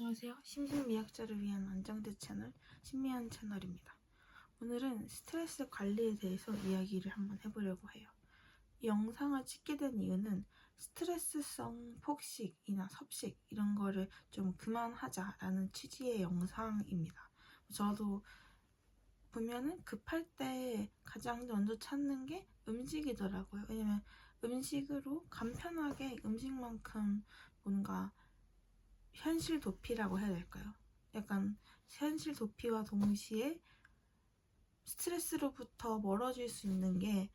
안녕하세요. 심신미약자를 위한 안정대 채널 신미한 채널입니다. 오늘은 스트레스 관리에 대해서 이야기를 한번 해보려고 해요. 이 영상을 찍게 된 이유는 스트레스성 폭식이나 섭식 이런 거를 좀 그만하자라는 취지의 영상입니다. 저도 보면은 급할 때 가장 먼저 찾는 게 음식이더라고요. 왜냐면 음식으로 간편하게 음식만큼 뭔가 현실 도피라고 해야 될까요? 약간 현실 도피와 동시에 스트레스로부터 멀어질 수 있는 게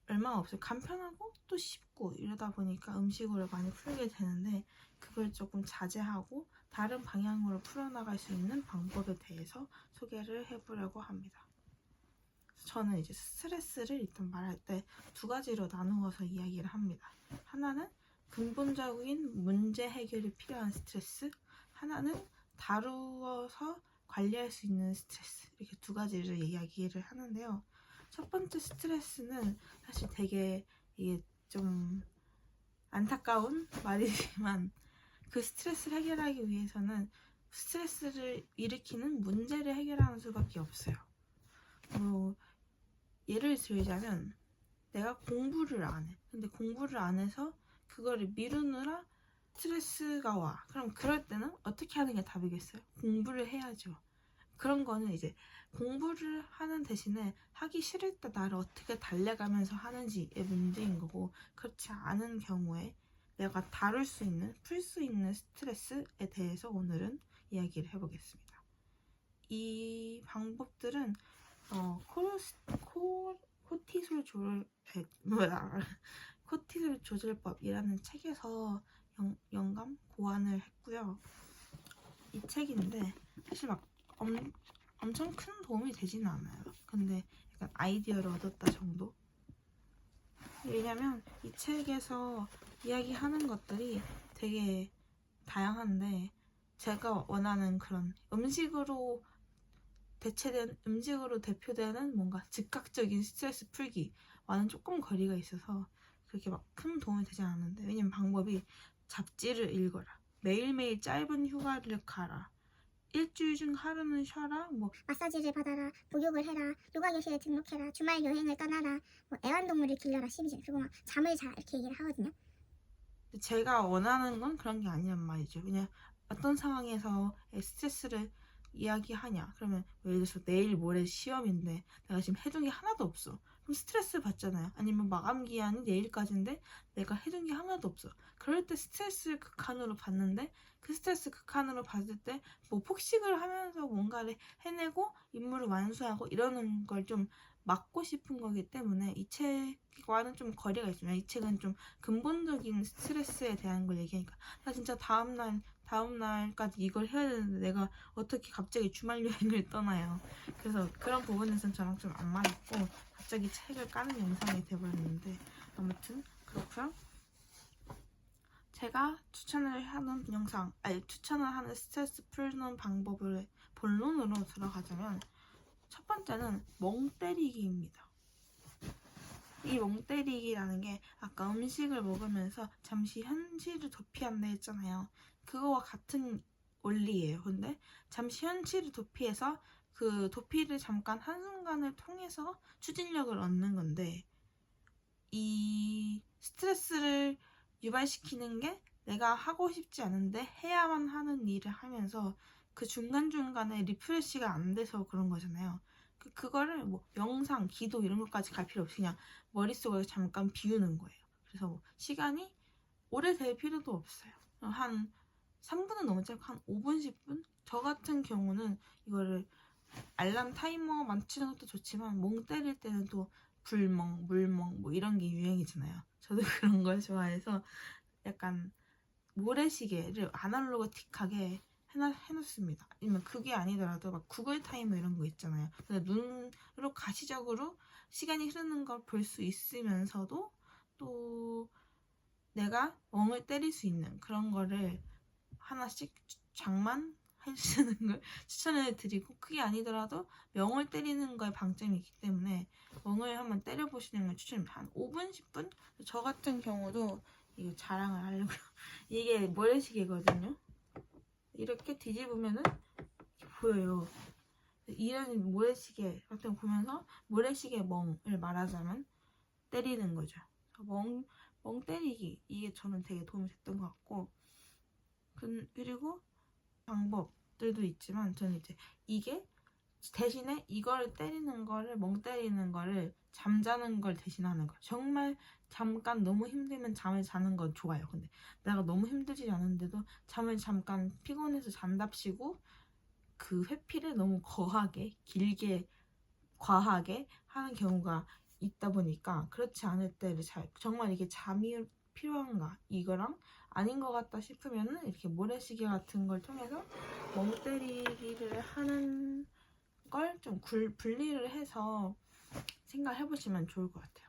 얼마 없어요. 간편하고 또 쉽고 이러다 보니까 음식으로 많이 풀게 되는데 그걸 조금 자제하고 다른 방향으로 풀어나갈 수 있는 방법에 대해서 소개를 해보려고 합니다. 저는 이제 스트레스를 일단 말할 때 두 가지로 나누어서 이야기를 합니다. 하나는 근본적인 문제 해결이 필요한 스트레스, 하나는 다루어서 관리할 수 있는 스트레스, 이렇게 두 가지를 이야기를 하는데요. 첫 번째 스트레스는 사실 되게 이게 좀 안타까운 말이지만 그 스트레스를 해결하기 위해서는 스트레스를 일으키는 문제를 해결하는 수밖에 없어요. 예를 들자면 내가 공부를 안 해. 근데 공부를 안 해서 그거를 미루느라 스트레스가 와. 그럼 그럴 때는 어떻게 하는 게 답이겠어요? 공부를 해야죠. 그런 거는 이제 공부를 하는 대신에 하기 싫을 때 나를 어떻게 달래가면서 하는지의 문제인 거고, 그렇지 않은 경우에 내가 다룰 수 있는, 풀 수 있는 스트레스에 대해서 오늘은 이야기를 해보겠습니다. 이 방법들은 코티솔 코티솔 조절법이라는 책에서 영감 고안을 했고요. 이 책인데 사실 막 엄청 큰 도움이 되지는 않아요. 근데 약간 아이디어를 얻었다 정도? 왜냐면 이 책에서 이야기하는 것들이 되게 다양한데 제가 원하는 그런 음식으로 대표되는 뭔가 즉각적인 스트레스 풀기와는 조금 거리가 있어서 그렇게 막 큰 도움이 되지 않는데, 왜냐면 방법이 잡지를 읽어라, 매일매일 짧은 휴가를 가라, 일주일 중 하루는 쉬어라, 뭐 마사지를 받아라, 목욕을 해라, 요가 교실에 등록해라, 주말 여행을 떠나라, 뭐 애완동물을 길러라, 12질. 그리고 막 잠을 자 이렇게 얘기를 하거든요. 제가 원하는 건 그런 게 아니란 말이죠. 그냥 어떤 상황에서 스트레스를 이야기하냐, 그러면 예를 들어서 내일 모레 시험인데 내가 지금 해둔 게 하나도 없어. 그럼 스트레스 받잖아요. 아니면 마감 기한이 내일까지인데 내가 해둔 게 하나도 없어. 그럴 때 스트레스를 극한으로 받는데, 그 스트레스 극한으로 받을 때 뭐 폭식을 하면서 뭔가를 해내고 임무를 완수하고 이러는 걸 좀 막고 싶은 거기 때문에 이 책과는 좀 거리가 있습니다. 이 책은 좀 근본적인 스트레스에 대한 걸 얘기하니까 나 진짜 다음날까지 이걸 해야 되는데 내가 어떻게 갑자기 주말 여행을 떠나요. 그래서 그런 부분에서는 저랑 좀 안 맞았고 갑자기 책을 까는 영상이 돼버렸는데, 아무튼 그렇고요. 제가 추천을 하는 스트레스 푸는 방법을 본론으로 들어가자면, 첫 번째는 멍 때리기입니다. 이 멍 때리기라는 게 아까 음식을 먹으면서 잠시 현실을 도피한다 했잖아요. 그거와 같은 원리예요. 근데 잠시 현실을 도피해서 그 도피를 잠깐 한순간을 통해서 추진력을 얻는 건데, 이 스트레스를 유발시키는 게 내가 하고 싶지 않은데 해야만 하는 일을 하면서 그 중간중간에 리프레시가 안 돼서 그런 거잖아요. 그거를 뭐 명상, 기도 이런 것까지 갈 필요 없이 그냥 머릿속에 잠깐 비우는 거예요. 그래서 뭐 시간이 오래 될 필요도 없어요. 한 3분은 너무 짧고 한 5분, 10분? 저 같은 경우는 이거를 알람 타이머 맞추는 것도 좋지만 멍 때릴 때는 또 불멍, 물멍 뭐 이런 게 유행이잖아요. 저도 그런 걸 좋아해서 약간 모래시계를 아날로그틱하게 해놓습니다. 아니면 그게 아니더라도 막 구글 타이머 이런 거 있잖아요. 근데 눈으로 가시적으로 시간이 흐르는 걸 볼 수 있으면서도 또 내가 멍을 때릴 수 있는 그런 거를 하나씩 장만 해주시는 걸 추천해 드리고, 그게 아니더라도 멍을 때리는 거에 방점이 있기 때문에 멍을 한번 때려보시는 걸 추천합니다. 한 5분, 10분? 저 같은 경우도 이거 자랑을 하려고요. 이게 모래시계거든요. 이렇게 뒤집으면은 이렇게 보여요. 이런 모래시계 같은 거 보면서 모래시계 멍을 말하자면 때리는 거죠. 멍 때리기, 이게 저는 되게 도움이 됐던 것 같고, 그리고 방법들도 있지만 저는 이제 이게 대신에 이걸 때리는 거를, 멍 때리는 거를 잠자는 걸 대신하는 거예요. 정말 잠깐 너무 힘들면 잠을 자는 건 좋아요. 근데 내가 너무 힘들지 않은데도 잠을 잠깐 피곤해서 잔답시고 그 회피를 너무 거하게, 길게, 과하게 하는 경우가 있다 보니까 그렇지 않을 때를 정말 이게 잠이 필요한가, 이거랑 아닌 것 같다 싶으면은 이렇게 모래시계 같은 걸 통해서 멍 때리기를 하는 걸 좀 분리를 해서 생각해 보시면 좋을 것 같아요.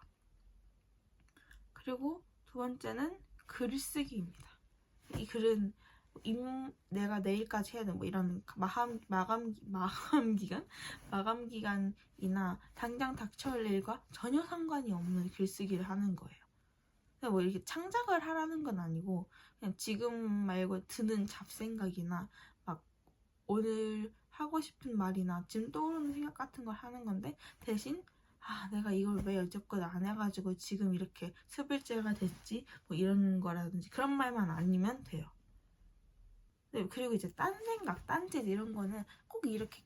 그리고 두 번째는 글쓰기입니다. 이 글은 내가 내일까지 해야 돼, 뭐 이런 마감 기간이나 당장 닥쳐올 일과 전혀 상관이 없는 글쓰기를 하는 거예요. 뭐 이렇게 창작을 하라는 건 아니고 그냥 지금 말고 드는 잡생각이나 막 오늘 하고 싶은 말이나 지금 떠오르는 생각 같은 걸 하는 건데, 대신 내가 이걸 왜 여태껏 안 해가지고 지금 이렇게 스불제가 됐지, 뭐 이런 거라든지 그런 말만 아니면 돼요. 네, 그리고 이제 딴 생각, 딴짓 이런 거는 꼭 이렇게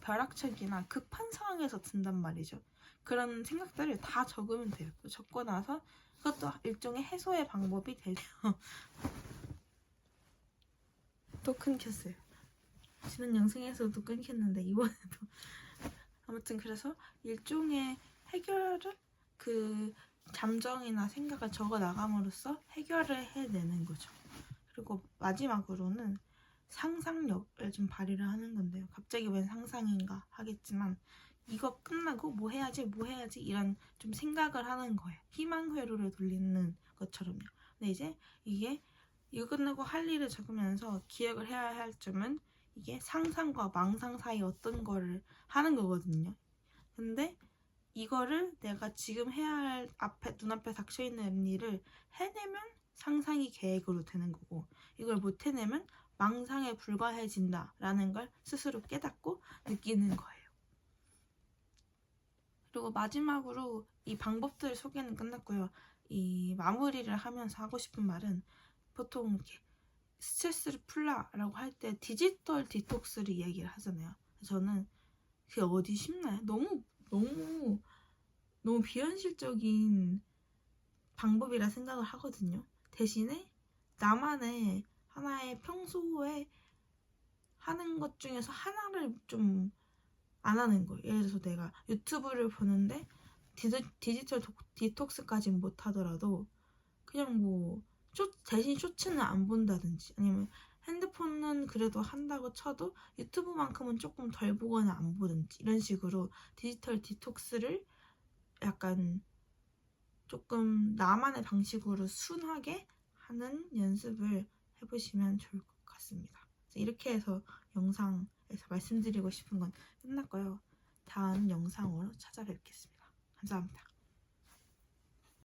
벼락치기나 급한 상황에서 든단 말이죠. 그런 생각들을 다 적으면 돼요. 적고 나서 그것도 일종의 해소의 방법이 되죠. 또 끊겼어요. 지난 영상에서도 끊겼는데 이번에도. 아무튼 그래서 일종의 해결을, 그 잠정이나 생각을 적어 나감으로써 해결을 해내는 거죠. 그리고 마지막으로는 상상력을 좀 발휘를 하는 건데요. 갑자기 웬 상상인가 하겠지만, 이거 끝나고 뭐 해야지 이런 좀 생각을 하는 거예요. 희망 회로를 돌리는 것처럼요. 근데 이제 이거 끝나고 할 일을 적으면서 기억을 해야 할 점은 이게 상상과 망상 사이 어떤 거를 하는 거거든요. 근데 이거를 내가 지금 해야 할 눈앞에 닥쳐있는 일을 해내면 상상이 계획으로 되는 거고, 이걸 못 해내면 망상에 불과해진다라는 걸 스스로 깨닫고 느끼는 거예요. 그리고 마지막으로 이 방법들 소개는 끝났고요. 이 마무리를 하면서 하고 싶은 말은, 보통 이렇게 스트레스를 풀라라고 할 때 디지털 디톡스를 이야기를 하잖아요. 저는 그게 어디 쉽나요? 너무 비현실적인 방법이라 생각을 하거든요. 대신에 나만의 하나의 평소에 하는 것 중에서 하나를 좀 안 하는 거예요. 예를 들어서 내가 유튜브를 보는데 디지털 디톡스까지는 못 하더라도 그냥 뭐 대신 쇼츠는 안 본다든지, 아니면 핸드폰은 그래도 한다고 쳐도 유튜브만큼은 조금 덜 보거나 안 보든지, 이런 식으로 디지털 디톡스를 약간 조금 나만의 방식으로 순하게 하는 연습을 해보시면 좋을 것 같습니다. 이렇게 해서 영상에서 말씀드리고 싶은 건 끝났고요. 다음 영상으로 찾아뵙겠습니다. 감사합니다.